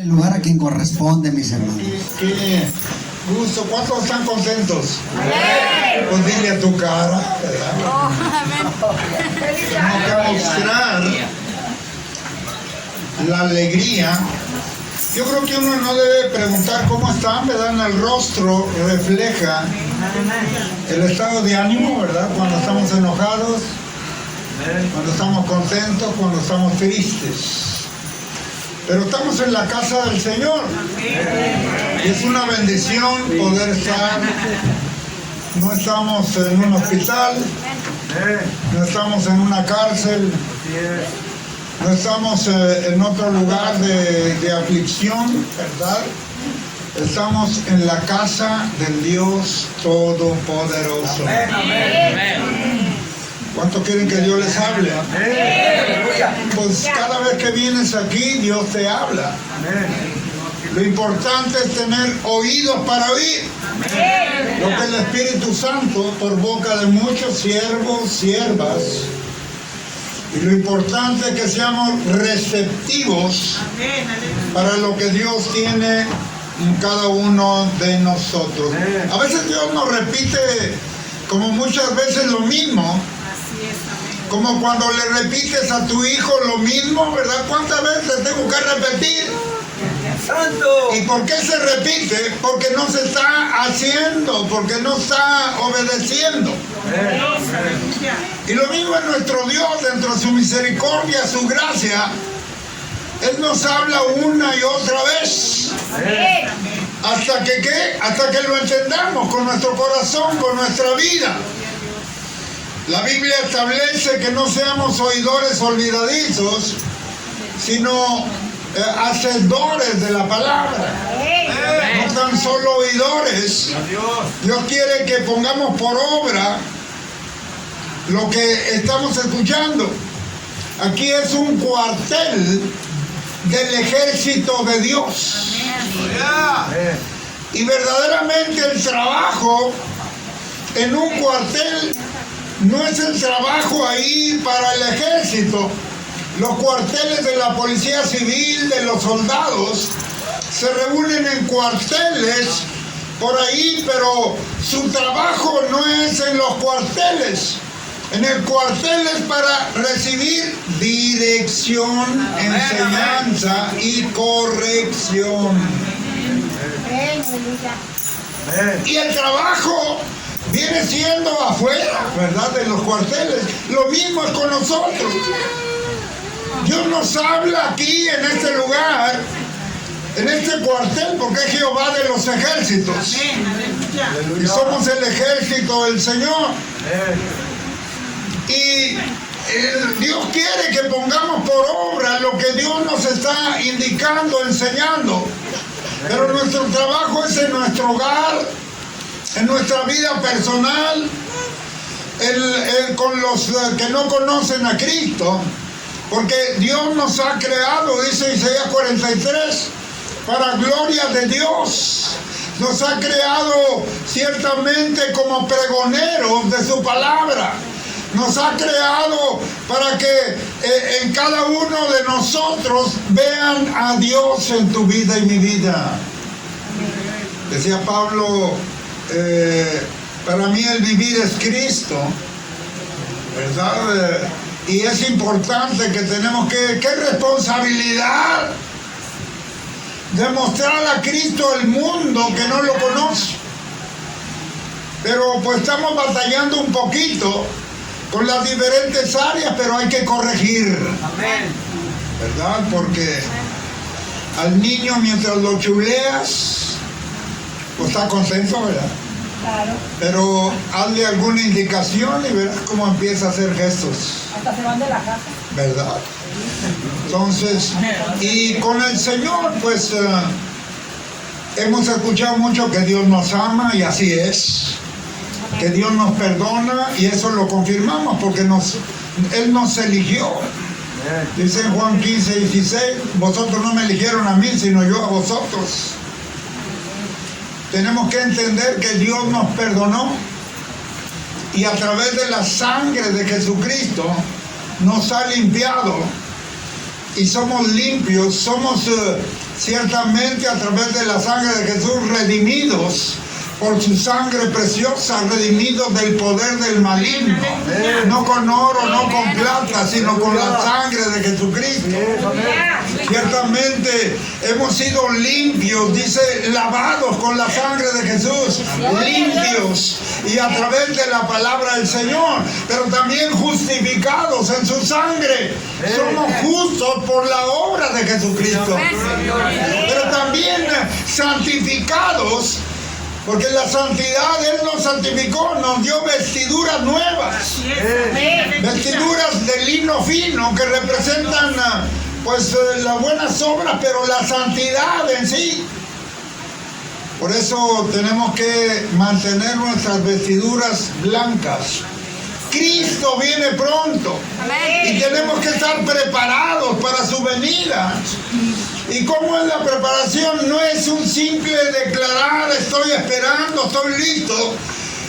el lugar a quien corresponde, mis hermanos. Qué gusto. ¿Cuántos están contentos? Pues dile a tu cara, ¿verdad? Tengo que mostrar la alegría. Yo creo que uno no debe preguntar cómo están, ¿verdad? En el rostro refleja el estado de ánimo, ¿verdad? Cuando estamos enojados, cuando estamos contentos, cuando estamos tristes. Pero estamos en la casa del Señor. Y es una bendición poder estar. No estamos en un hospital, no estamos en una cárcel, no estamos en otro lugar de aflicción, ¿verdad? Estamos en la casa del Dios Todopoderoso. ¿Cuántos quieren que Dios les hable? Pues cada vez que vienes aquí, Dios te habla. Lo importante es tener oídos para oír. Lo que el Espíritu Santo, por boca de muchos siervos, siervas, y lo importante es que seamos receptivos para lo que Dios tiene en cada uno de nosotros. A veces Dios nos repite como muchas veces lo mismo. Como cuando le repites a tu hijo lo mismo, ¿verdad? ¿Cuántas veces tengo que repetir? ¡Santo! ¿Y por qué se repite? Porque no se está haciendo, porque no está obedeciendo. Y lo mismo es nuestro Dios, dentro de su misericordia, su gracia. Él nos habla una y otra vez. ¿Hasta que qué? Hasta que lo entendamos con nuestro corazón, con nuestra vida. La Biblia establece que no seamos oidores olvidadizos, sino hacedores de la palabra. No tan solo oidores. Dios quiere que pongamos por obra lo que estamos escuchando. Aquí es un cuartel del ejército de Dios. Y verdaderamente el trabajo en un cuartel no es el trabajo ahí para el ejército. Los cuarteles de la policía civil, de los soldados, se reúnen en cuarteles por ahí, pero su trabajo no es en los cuarteles. En el cuartel es para recibir dirección, enseñanza y corrección. Y el trabajo viene siendo afuera, ¿verdad? De los cuarteles. Lo mismo es con nosotros. Dios nos habla aquí en este lugar, en este cuartel, porque es Jehová de los ejércitos. Y somos el ejército del Señor. Y Dios quiere que pongamos por obra lo que Dios nos está indicando, enseñando. Pero nuestro trabajo es en nuestro hogar, en nuestra vida personal, con los que no conocen a Cristo, porque Dios nos ha creado, dice Isaías 43, para gloria de Dios. Nos ha creado ciertamente como pregoneros de su palabra. Nos ha creado para que en cada uno de nosotros vean a Dios en tu vida y mi vida. Decía Pablo, para mí el vivir es Cristo, ¿verdad? Y es importante que tenemos ¿qué responsabilidad? Demostrar a Cristo al mundo que no lo conoce. Pero pues estamos batallando un poquito con las diferentes áreas, pero hay que corregir. Amén. ¿Verdad? Porque al niño mientras lo chuleas, pues está contento, ¿verdad? Claro. Pero hazle alguna indicación y verás cómo empieza a hacer gestos. Hasta se van de la casa. ¿Verdad? Entonces, y con el Señor, pues hemos escuchado mucho que Dios nos ama y así es. Que Dios nos perdona y eso lo confirmamos porque Él nos eligió. Dice en Juan 15, 16, vosotros no me eligieron a mí, sino yo a vosotros. Tenemos que entender que Dios nos perdonó y a través de la sangre de Jesucristo nos ha limpiado y somos limpios, somos ciertamente a través de la sangre de Jesús, redimidos por su sangre preciosa, redimidos del poder del maligno, no con oro, no con plata, sino con la sangre de Jesucristo. Ciertamente hemos sido limpios, dice, lavados con la sangre de Jesús, limpios, y a través de la palabra del Señor, pero también justificados en su sangre. Somos justos por la obra de Jesucristo, pero también santificados, porque la santidad Él nos santificó, nos dio vestiduras nuevas, vestiduras de lino fino que representan pues las buenas obras, pero la santidad en sí. Por eso tenemos que mantener nuestras vestiduras blancas. Cristo viene pronto y tenemos que estar preparados para su venida. ¿Y cómo es la preparación? No es un simple declarar, estoy esperando, estoy listo,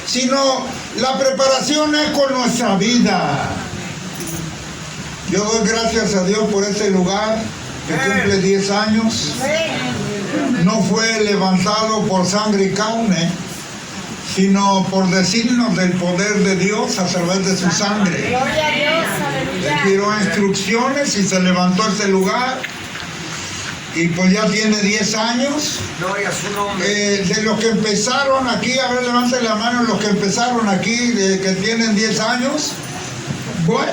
sino la preparación es con nuestra vida. Yo doy gracias a Dios por este lugar que cumple 10 años. No fue levantado por sangre y carne, sino por decirnos del poder de Dios a través de su sangre. Él dio instrucciones y se levantó este lugar. Y pues ya tiene 10 años. De los que empezaron aquí, a ver, levanten la mano los que empezaron aquí, que tienen 10 años. Bueno,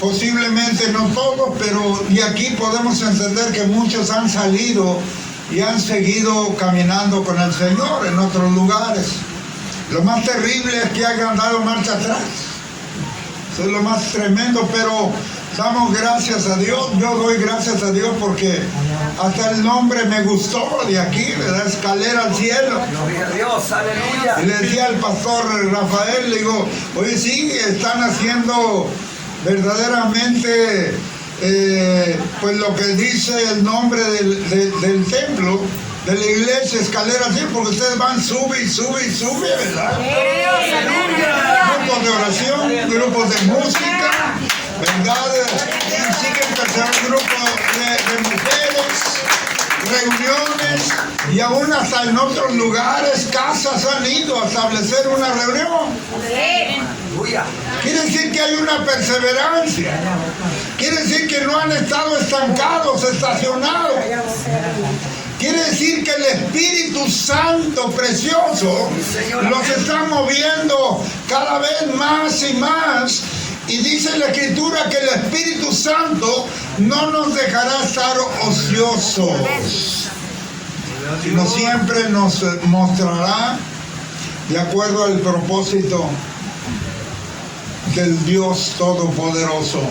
posiblemente no todos, pero de aquí podemos entender que muchos han salido y han seguido caminando con el Señor en otros lugares. Lo más terrible es que hayan dado marcha atrás. Eso es lo más tremendo, pero damos gracias a Dios. Yo doy gracias a Dios porque hasta el nombre me gustó de aquí, ¿verdad? Escalera al cielo. Gloria a Dios, aleluya. Y le decía al pastor Rafael, le digo, oye, sí, están haciendo verdaderamente pues lo que dice el nombre del templo, de la iglesia, escalera así, porque ustedes van, sube y sube y sube, ¿verdad? Grupos de oración, grupos de música, ¿verdad? Y siguen creciendo grupos de mujeres, reuniones, y aún hasta en otros lugares, casas han ido a establecer una reunión. Quiere decir que hay una perseverancia. Quiere decir que no han estado estancados, estacionados. Quiere decir que el Espíritu Santo precioso los está moviendo cada vez más y más. Y dice la Escritura que el Espíritu Santo no nos dejará estar ociosos, sino siempre nos mostrará de acuerdo al propósito del Dios Todopoderoso.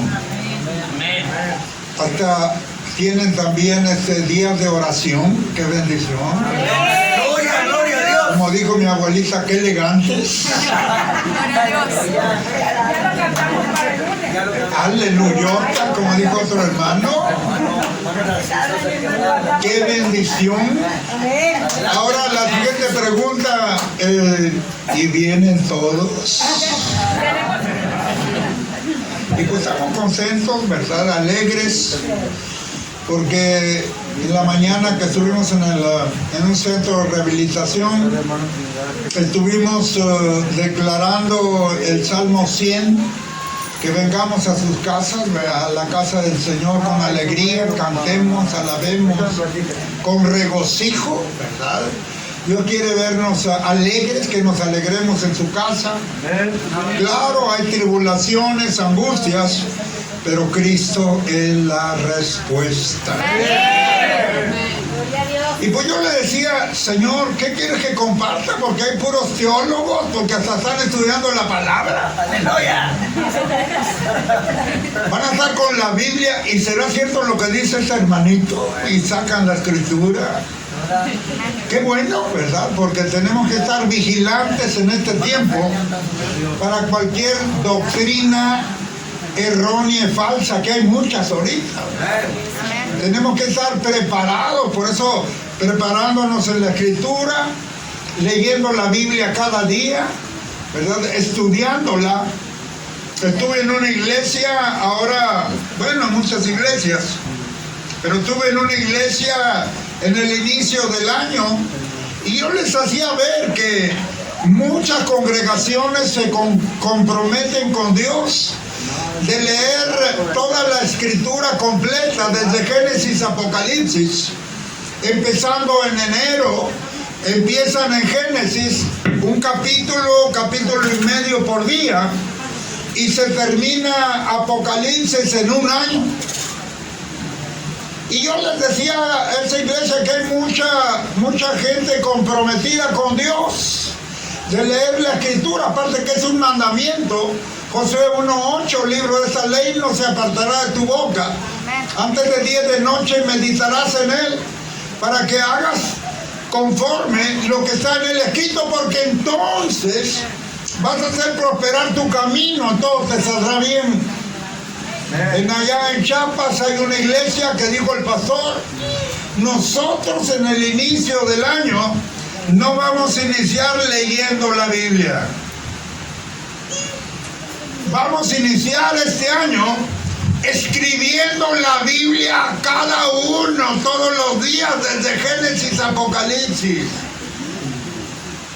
Hasta tienen también días de oración. ¡Qué bendición! Gloria, gloria a Dios. Como dijo mi abuelita, qué elegantes. Aleluyota, como dijo otro hermano. ¡Qué bendición! Ahora la siguiente pregunta, ¿y vienen todos? Y pues estamos contentos, ¿verdad? Alegres, porque en la mañana que estuvimos en un centro de rehabilitación, estuvimos declarando el Salmo 100, que vengamos a sus casas, a la casa del Señor con alegría, cantemos, alabemos, con regocijo, ¿verdad? Dios quiere vernos alegres, que nos alegremos en su casa. Claro, hay tribulaciones, angustias, pero Cristo es la respuesta. Y pues yo le decía, Señor, ¿qué quieres que comparta? Porque hay puros teólogos, porque hasta están estudiando la palabra. Aleluya. Van a estar con la Biblia y será cierto lo que dice este hermanito y sacan la escritura. Qué bueno, ¿verdad? Porque tenemos que estar vigilantes en este tiempo para cualquier doctrina errónea y falsa, que hay muchas ahorita. Tenemos que estar preparados, por eso preparándonos en la escritura, leyendo la Biblia cada día, ¿verdad? Estudiándola. Estuve en una iglesia, ahora, bueno, muchas iglesias, pero estuve en una iglesia en el inicio del año y yo les hacía ver que muchas congregaciones se comprometen con Dios de leer toda la escritura completa desde Génesis a Apocalipsis, empezando en enero. Empiezan en Génesis un capítulo y medio por día y se termina Apocalipsis en un año. Y yo les decía a esa iglesia que hay mucha gente comprometida con Dios de leer la escritura, aparte que es un mandamiento. Josué 1:8, libro de esa ley no se apartará de tu boca. Antes de 10 de noche meditarás en él para que hagas conforme lo que está en el escrito, porque entonces vas a hacer prosperar tu camino, todo te saldrá bien. Allá en Chiapas hay una iglesia que dijo el pastor: nosotros en el inicio del año no vamos a iniciar leyendo la Biblia. Vamos a iniciar este año escribiendo la Biblia cada uno, todos los días, desde Génesis a Apocalipsis.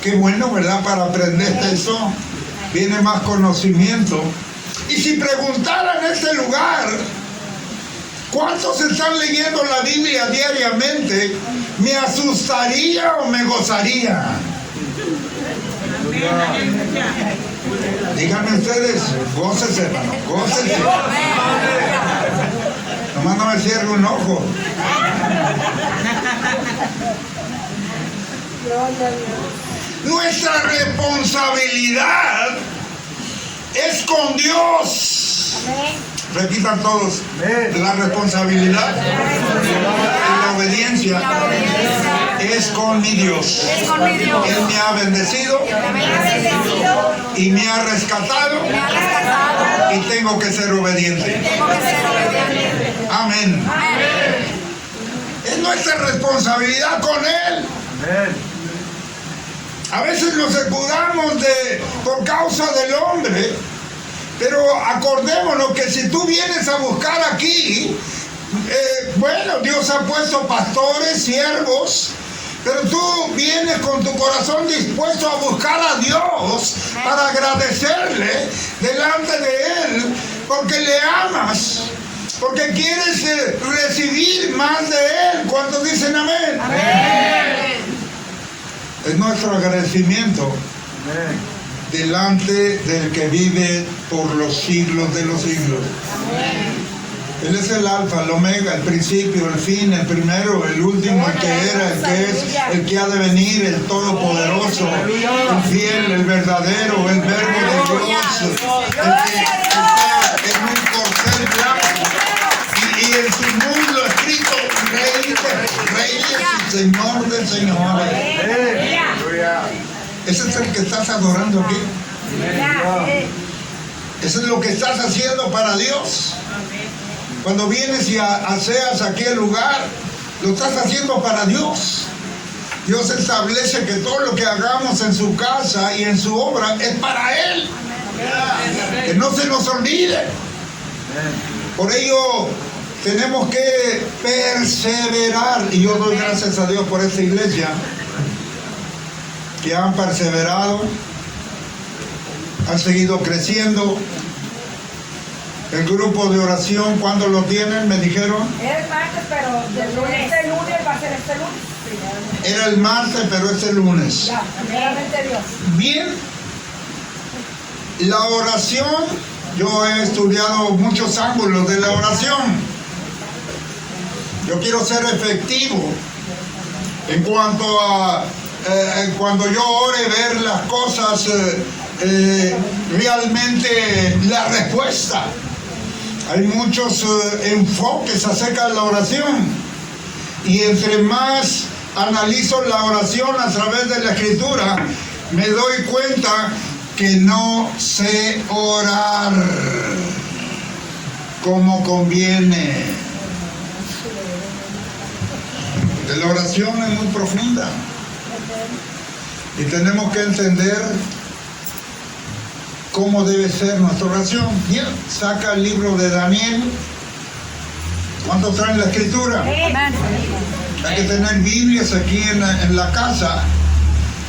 Qué bueno, ¿verdad? Para aprender eso viene más conocimiento. Y si preguntara en este lugar ¿cuántos están leyendo la Biblia diariamente? ¿Me asustaría o me gozaría? Díganme ustedes, gócese, hermano, gócese. Nomás no me cierre un ojo. Nuestra responsabilidad es con Dios. Repitan todos: la responsabilidad y la obediencia es con mi Dios. Él me ha bendecido y me ha rescatado y tengo que ser obediente. Amén. Es nuestra responsabilidad con Él. A veces nos escudamos por causa del hombre, pero acordémonos que si tú vienes a buscar aquí, bueno, Dios ha puesto pastores, siervos, pero tú vienes con tu corazón dispuesto a buscar a Dios para agradecerle delante de Él, porque le amas, porque quieres recibir más de Él. ¿Cuántos dicen amén? Amén. Es nuestro agradecimiento delante del que vive por los siglos de los siglos. Él es el alfa, el omega, el principio, el fin, el primero, el último, el que era, el que es, el que ha de venir, el todopoderoso, el fiel, el verdadero, el verbo de Dios, el que está en un corcel blanco y en su muslo escrito Rey de Reyes y Señor de Señores. Ese es el que estás adorando aquí. Eso es lo que estás haciendo para Dios. Cuando vienes y aseas aquí el lugar, lo estás haciendo para Dios. Dios establece que todo lo que hagamos en su casa y en su obra es para Él. Que no se nos olvide. Por ello tenemos que perseverar. Y yo doy gracias a Dios por esta iglesia, que han perseverado, han seguido creciendo. El grupo de oración, ¿cuándo lo tienen? Me dijeron. Era el martes, pero este lunes va a ser este lunes. Era el martes, pero este lunes. Ya, primeramente Dios. Bien. La oración, yo he estudiado muchos ángulos de la oración. Yo quiero ser efectivo en cuanto a cuando yo ore, ver las cosas realmente la respuesta. Hay muchos enfoques acerca de la oración, y entre más analizo la oración a través de la escritura, me doy cuenta que no sé orar como conviene. La oración es muy profunda y tenemos que entender cómo debe ser nuestra oración. Bien, saca el libro de Daniel. ¿Cuántos traen la escritura? Hay que tener Biblias aquí en la casa,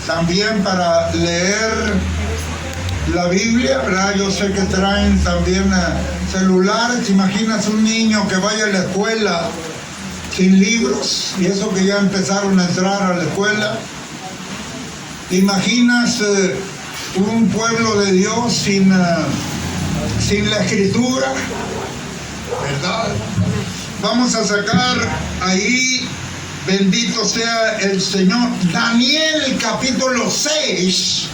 también para leer la Biblia, ¿verdad? Yo sé que traen también celulares. ¿Te imaginas un niño que vaya a la escuela sin libros? Y eso que ya empezaron a entrar a la escuela. ¿Te imaginas un pueblo de Dios sin la escritura? ¿Verdad? Vamos a sacar ahí, bendito sea el Señor, Daniel capítulo 6,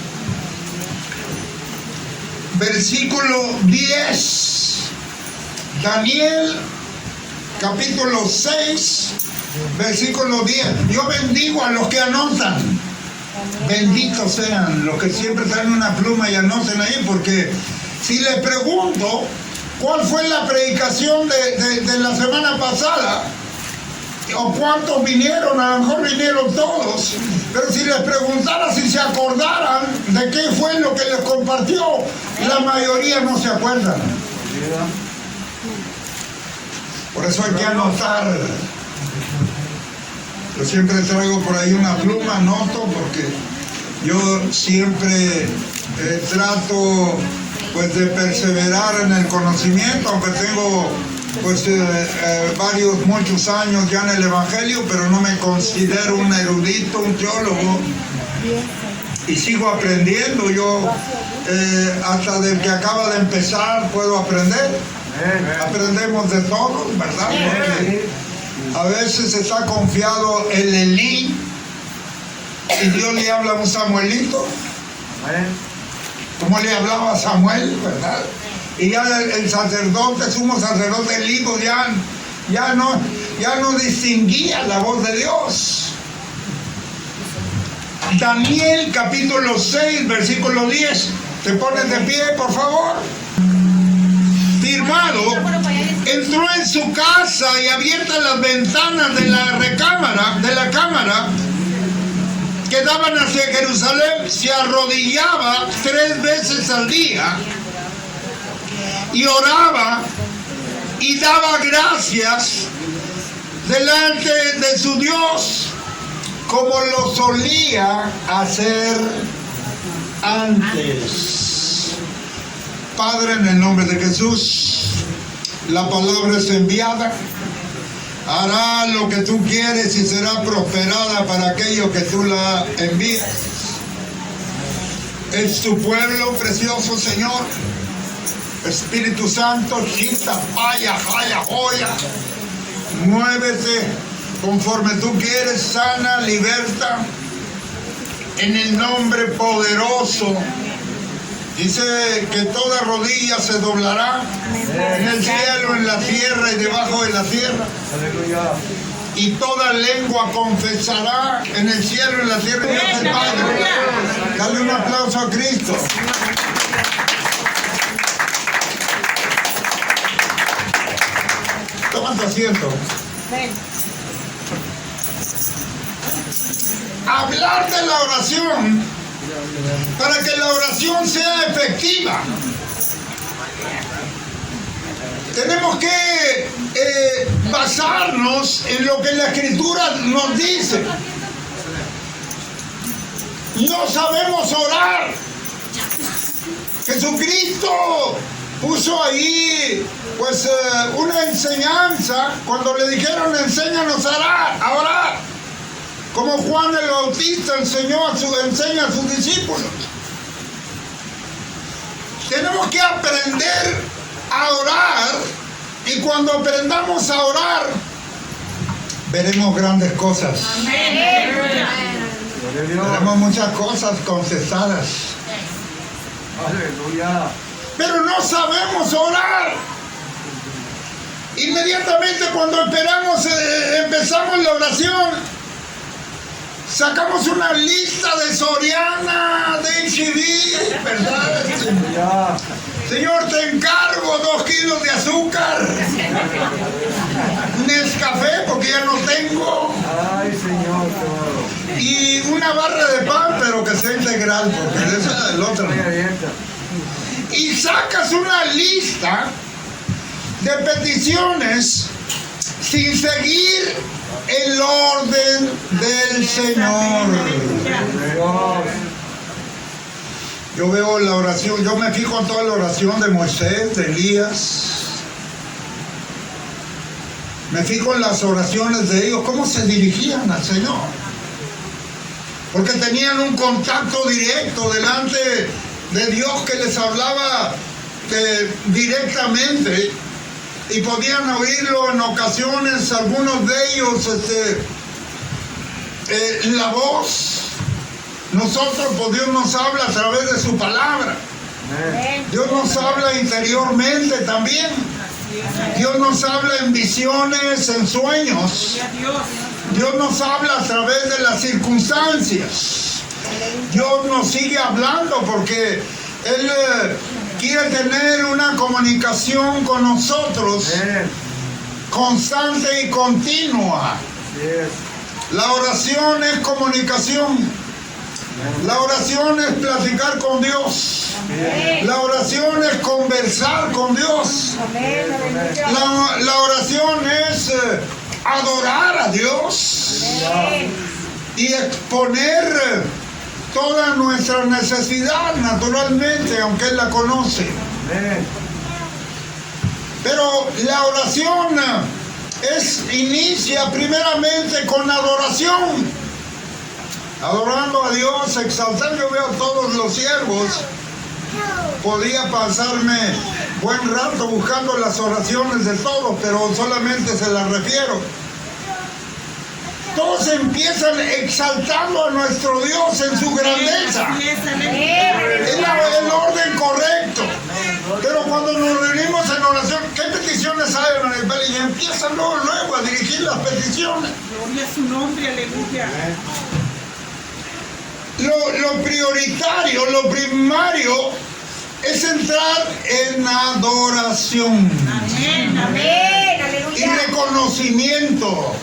versículo 10. Daniel capítulo 6, versículo 10. Yo bendigo a los que anotan. Benditos sean los que siempre traen una pluma y anoten ahí, porque si les pregunto cuál fue la predicación de la semana pasada, o cuántos vinieron, a lo mejor vinieron todos, pero si les preguntara si se acordaran de qué fue lo que les compartió, la mayoría no se acuerdan. Por eso hay que anotar. Yo siempre traigo por ahí una pluma, anoto, porque yo siempre trato pues de perseverar en el conocimiento, aunque tengo pues muchos años ya en el Evangelio, pero no me considero un erudito, un teólogo, y sigo aprendiendo. Yo hasta del que acaba de empezar puedo aprender. Aprendemos de todo, ¿verdad? Porque a veces está confiado el Elí y Dios le habla a un Samuelito, como le hablaba a Samuel, ¿verdad? Y ya el sacerdote, sumo sacerdote Elí, ya no distinguía la voz de Dios. Daniel capítulo 6, versículo 10. ¿Te pones de pie, por favor? Firmado, entró en su casa y abiertas las ventanas de la cámara que daban hacia Jerusalén, se arrodillaba 3 veces al día y oraba y daba gracias delante de su Dios, como lo solía hacer antes. Padre, en el nombre de Jesús, la palabra es enviada, hará lo que tú quieres y será prosperada para aquellos que tú la envías. Es tu pueblo precioso, Señor. Espíritu Santo, chita, paya, jaya, joya, muévete conforme tú quieres, sana, liberta, en el nombre poderoso. Dice que toda rodilla se doblará en el cielo, en la tierra y debajo de la tierra. Aleluya. Y toda lengua confesará en el cielo, en la tierra y Dios el Padre. Dale un aplauso a Cristo. Toma tu asiento. Hablar de la oración, para que la oración sea efectiva, tenemos que basarnos en lo que la Escritura nos dice. No sabemos orar. Jesucristo puso ahí pues una enseñanza cuando le dijeron: enséñanos a orar. Como Juan el Bautista enseña a sus discípulos. Tenemos que aprender a orar, y cuando aprendamos a orar, veremos grandes cosas. Amén. Veremos muchas cosas contestadas. Aleluya. Pero no sabemos orar. Inmediatamente cuando empezamos la oración, sacamos una lista de Soriana, de HB, ¿verdad? Señor, te encargo 2 kilos de azúcar, Nescafé, porque ya no tengo. Ay, Señor. Y una barra de pan, pero que sea integral, porque esa es el otro. Y sacas una lista de peticiones sin seguir el orden del Señor. Yo veo la oración, yo me fijo en toda la oración de Moisés, de Elías. Me fijo en las oraciones de ellos, cómo se dirigían al Señor. Porque tenían un contacto directo delante de Dios que les hablaba directamente, y podían oírlo en ocasiones, algunos de ellos, la voz. Nosotros, pues Dios nos habla a través de su palabra. Dios nos habla interiormente también. Dios nos habla en visiones, en sueños. Dios nos habla a través de las circunstancias. Dios nos sigue hablando porque Él quiere tener una comunicación con nosotros constante y continua. La oración es comunicación. La oración es platicar con Dios. La oración es conversar con Dios. La oración es adorar a Dios y exponer toda nuestra necesidad, naturalmente, aunque Él la conoce. Pero la oración inicia primeramente con adoración. Adorando a Dios, exaltando. Yo veo a todos los siervos. Podía pasarme buen rato buscando las oraciones de todos, pero solamente se las refiero. Todos empiezan exaltando a nuestro Dios en su grandeza. Es el orden correcto. Pero cuando nos reunimos en oración, ¿qué peticiones hay, hermano? Y empiezan luego a dirigir las peticiones. Gloria a su nombre, aleluya. Lo prioritario, lo primario es entrar en adoración. Amén, amén, aleluya. Y reconocimiento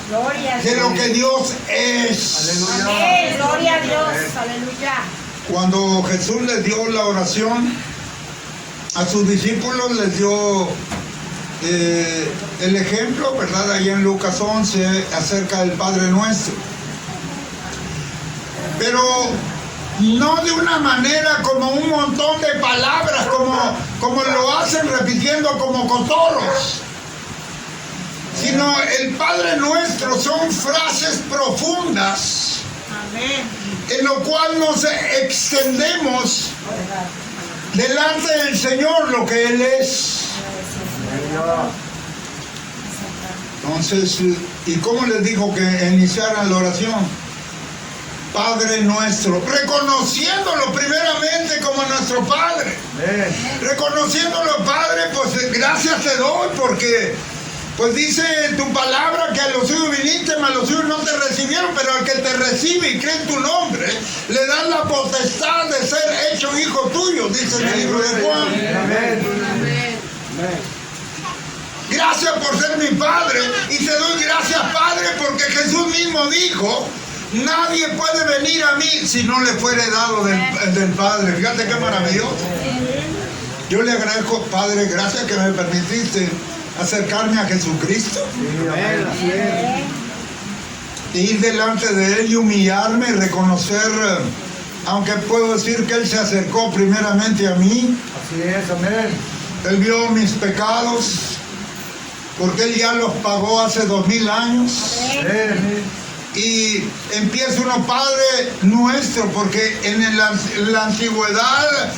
de lo que Dios es. Amén, gloria a Dios, aleluya. Cuando Jesús les dio la oración a sus discípulos, les dio el ejemplo, ¿verdad? Allá en Lucas 11, acerca del Padre Nuestro. Pero no de una manera como un montón de palabras, como lo hacen repitiendo como cotorros, sino el Padre Nuestro son frases profundas, en lo cual nos extendemos delante del Señor lo que Él es. Entonces, ¿y cómo les dijo que iniciaran la oración? Padre nuestro, reconociéndolo primeramente como nuestro Padre. Reconociéndolo, Padre, pues gracias te doy, porque pues dice tu palabra que a los suyos viniste, mas los suyos no te recibieron, pero al que te recibe y cree en tu nombre, le das la potestad de ser hecho hijo tuyo, dice en el libro de Juan. Gracias por ser mi Padre, y te doy gracias, Padre, porque Jesús mismo dijo: nadie puede venir a mí si no le fuere dado del Padre. Fíjate qué maravilloso. Yo le agradezco, Padre, gracias que me permitiste acercarme a Jesucristo. Y ir delante de Él y humillarme y reconocer, aunque puedo decir que Él se acercó primeramente a mí. Así es, amén. Él vio mis pecados, porque Él ya los pagó hace 2000 años. Amén. Y empieza uno, Padre nuestro, porque en la antigüedad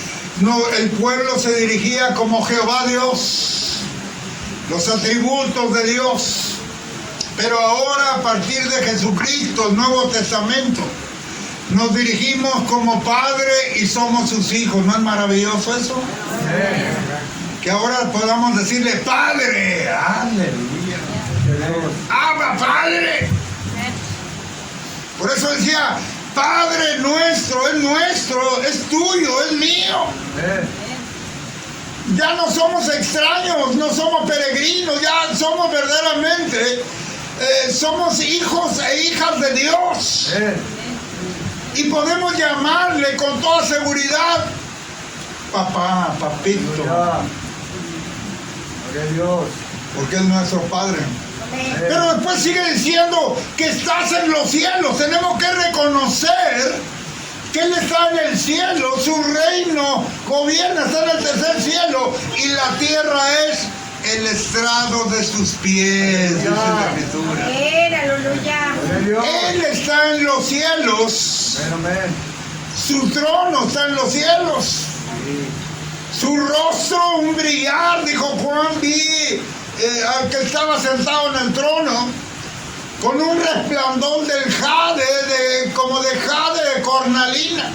el pueblo se dirigía como Jehová Dios, los atributos de Dios. Pero ahora, a partir de Jesucristo, el Nuevo Testamento, nos dirigimos como Padre y somos sus hijos. ¿No es maravilloso eso? Que ahora podamos decirle Padre. Aleluya. Abba, Padre. Por eso decía, Padre nuestro, es tuyo, es mío. Ya no somos extraños, no somos peregrinos, ya somos verdaderamente, somos hijos e hijas de Dios. Y podemos llamarle con toda seguridad, papá, papito. Gloria a Dios. Porque es nuestro Padre. Pero después sigue diciendo que estás en los cielos. Tenemos que reconocer que Él está en el cielo, su reino gobierna, está en el tercer cielo y la tierra es el estrado de sus pies, dice la Escritura. Aleluya. Él está en los cielos, su trono está en los cielos, su rostro un brillar, dijo Juan, vi al que estaba sentado en el trono, con un resplandor del jade, como de jade de cornalina.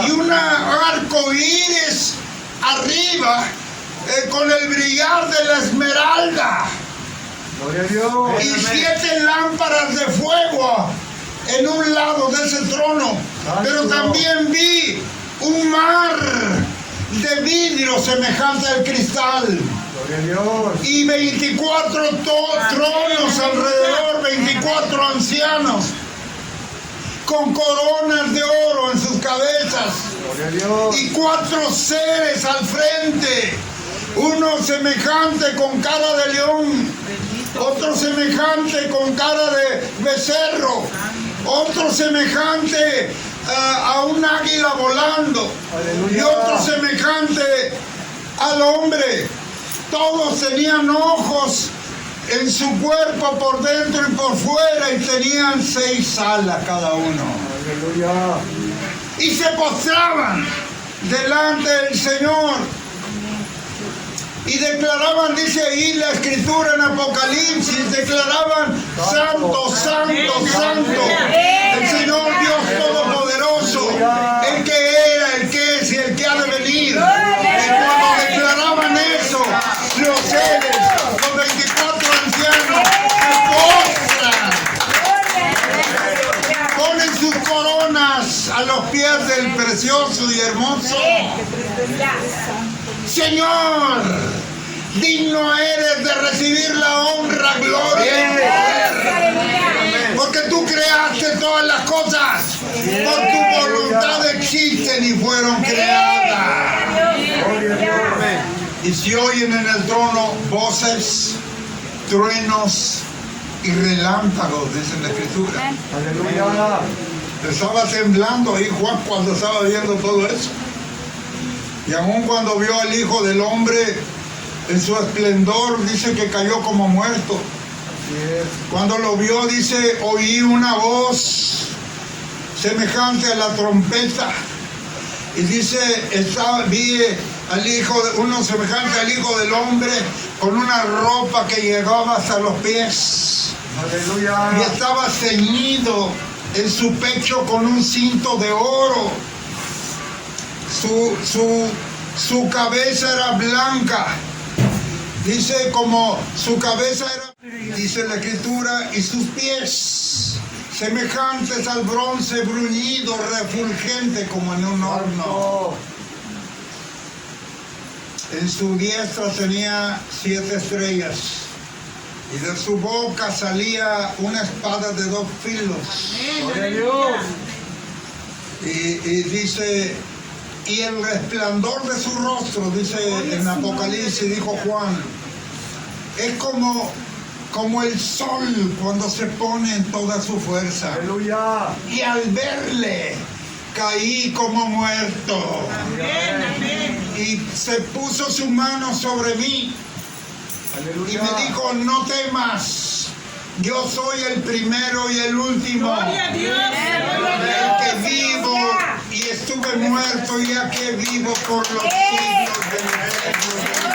Y un arco iris arriba, con el brillar de la esmeralda. Y 7 lámparas de fuego en un lado de ese trono. Pero también vi un mar de vidrio semejante al cristal. Y 24 tronos alrededor, 24 ancianos, con coronas de oro en sus cabezas, y 4 seres al frente, uno semejante con cara de león, otro semejante con cara de becerro, otro semejante a un águila volando, y otro semejante al hombre. Todos tenían ojos en su cuerpo por dentro y por fuera, y tenían 6 alas cada uno. Y se postraban delante del Señor y declaraban, dice ahí la Escritura en Apocalipsis, declaraban: santo, santo, santo, el Señor Dios Todopoderoso, el que era, el que es y el que ha de venir. Y cuando declaraban eso, los seres, los 24 ancianos, se postran, ponen sus coronas a los pies del precioso y hermoso. Señor, digno eres de recibir la honra, gloria y poder, porque tú creaste todas las cosas, por tu voluntad existen y fueron creadas. Y se oyen en el trono voces, truenos y relámpagos, dice la Escritura. Aleluya. Estaba temblando ahí Juan cuando estaba viendo todo eso. Y aún cuando vio al Hijo del Hombre en su esplendor, dice que cayó como muerto. Cuando lo vio, dice, oí una voz semejante a la trompeta. Y dice, vi al uno semejante al Hijo del Hombre, con una ropa que llegaba hasta los pies. Aleluya. Y estaba ceñido en su pecho con un cinto de oro. Su cabeza era blanca. Dice, como su cabeza era, dice la Escritura, y sus pies semejantes al bronce bruñido, refulgente como en un horno. En su diestra tenía 7 estrellas, y de su boca salía una espada de 2 filos. Y dice, y el resplandor de su rostro, dice en Apocalipsis, dijo Juan, es como el sol cuando se pone en toda su fuerza. Aleluya. Y al verle, caí como muerto. Y se puso su mano sobre mí. Aleluya. Y me dijo, no temas, yo soy el primero y el último, el que vivo y estuve muerto y aquí vivo por los siglos de los siglos.